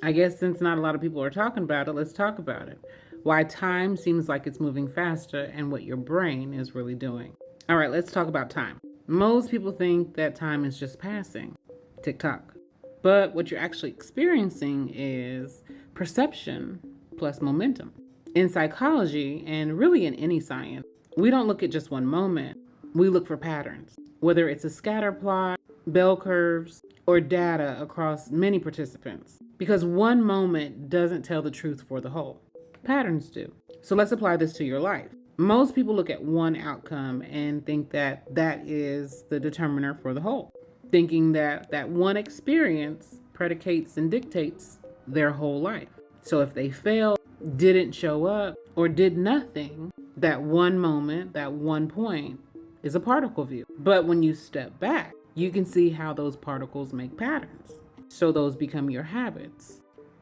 I guess since not a lot of people are talking about it, let's talk about it. Why time seems like it's moving faster and what your brain is really doing. All right, let's talk about time. Most people think that time is just passing, tick tock. But what you're actually experiencing is perception plus momentum. In psychology, and really in any science, we don't look at just one moment, we look for patterns, whether it's a scatter plot, bell curves, or data across many participants. Because one moment doesn't tell the truth for the whole, patterns do. So let's apply this to your life. Most people look at one outcome and think that that is the determiner for the whole, thinking that that one experience predicates and dictates their whole life. So if they failed, didn't show up, or did nothing, that one moment, that one point is a particle view. But when you step back, you can see how those particles make patterns. So those become your habits,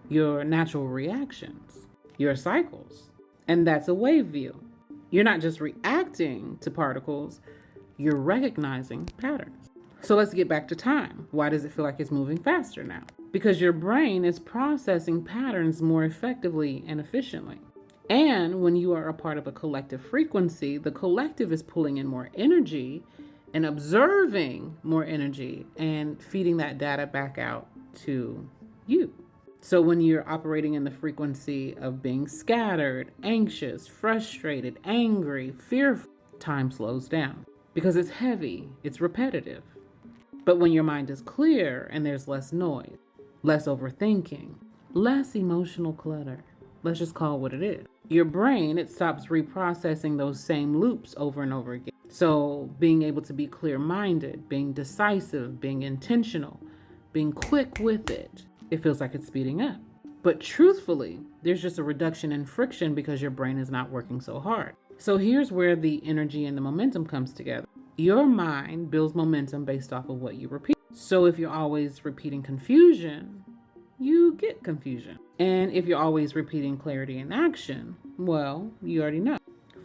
your natural reactions, your cycles. And that's a wave view. You're not just reacting to particles, you're recognizing patterns. So let's get back to time. Why does it feel like it's moving faster now? Because your brain is processing patterns more effectively and efficiently. And when you are a part of a collective frequency, the collective is pulling in more energy and observing more energy and feeding that data back out to you. So when you're operating in the frequency of being scattered, anxious, frustrated, angry, fearful, time slows down because it's heavy, it's repetitive. But when your mind is clear and there's less noise, less overthinking, less emotional clutter, let's just call it what it is. Your brain, it stops reprocessing those same loops over and over again. So being able to be clear-minded, being decisive, being intentional, being quick with it, it feels like it's speeding up. But truthfully, there's just a reduction in friction because your brain is not working so hard. So here's where the energy and the momentum comes together. Your mind builds momentum based off of what you repeat. So if you're always repeating confusion, you get confusion. And if you're always repeating clarity and action, well, you already know.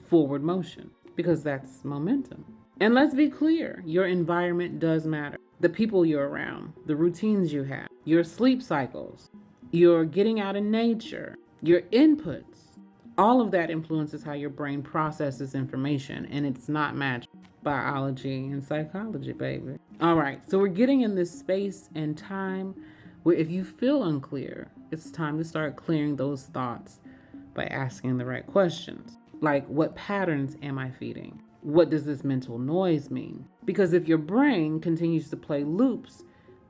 Forward motion, because that's momentum. And let's be clear, your environment does matter. The people you're around, the routines you have, your sleep cycles, your getting out in nature, your inputs, all of that influences how your brain processes information, and it's not magic. Biology and psychology, baby. All right, so we're getting in this space and time where if you feel unclear, it's time to start clearing those thoughts by asking the right questions. Like, what patterns am I feeding? What does this mental noise mean? Because if your brain continues to play loops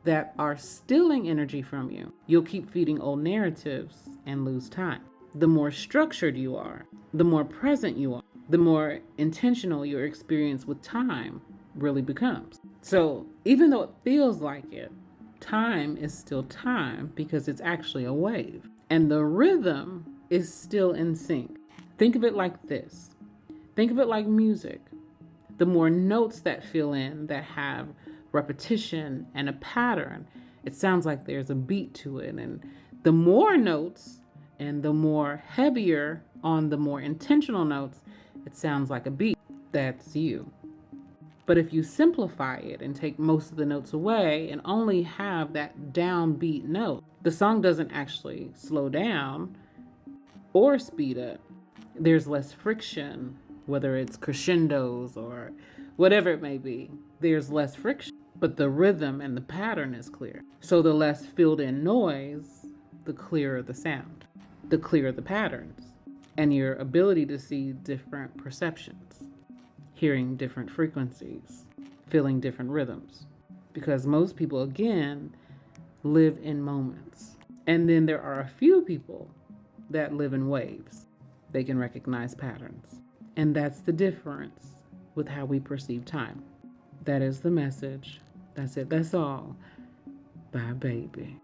that are stealing energy from you, you'll keep feeding old narratives and lose time. The more structured you are, the more present you are, the more intentional your experience with time really becomes. So even though it feels like it, time is still time because it's actually a wave. And the rhythm is still in sync. Think of it like this. Think of it like music. The more notes that fill in, that have repetition and a pattern, it sounds like there's a beat to it. And the more notes and the more heavier on the more intentional notes, it sounds like a beat. That's you. But if you simplify it and take most of the notes away and only have that downbeat note, the song doesn't actually slow down or speed up. There's less friction, whether it's crescendos or whatever it may be. There's less friction, but the rhythm and the pattern is clear. So the less filled in noise, the clearer the sound, the clearer the patterns, and your ability to see different perceptions, hearing different frequencies, feeling different rhythms. Because most people, again, live in moments. And then there are a few people that live in waves. They can recognize patterns. And that's the difference with how we perceive time. That is the message. That's it. That's all. Bye, baby.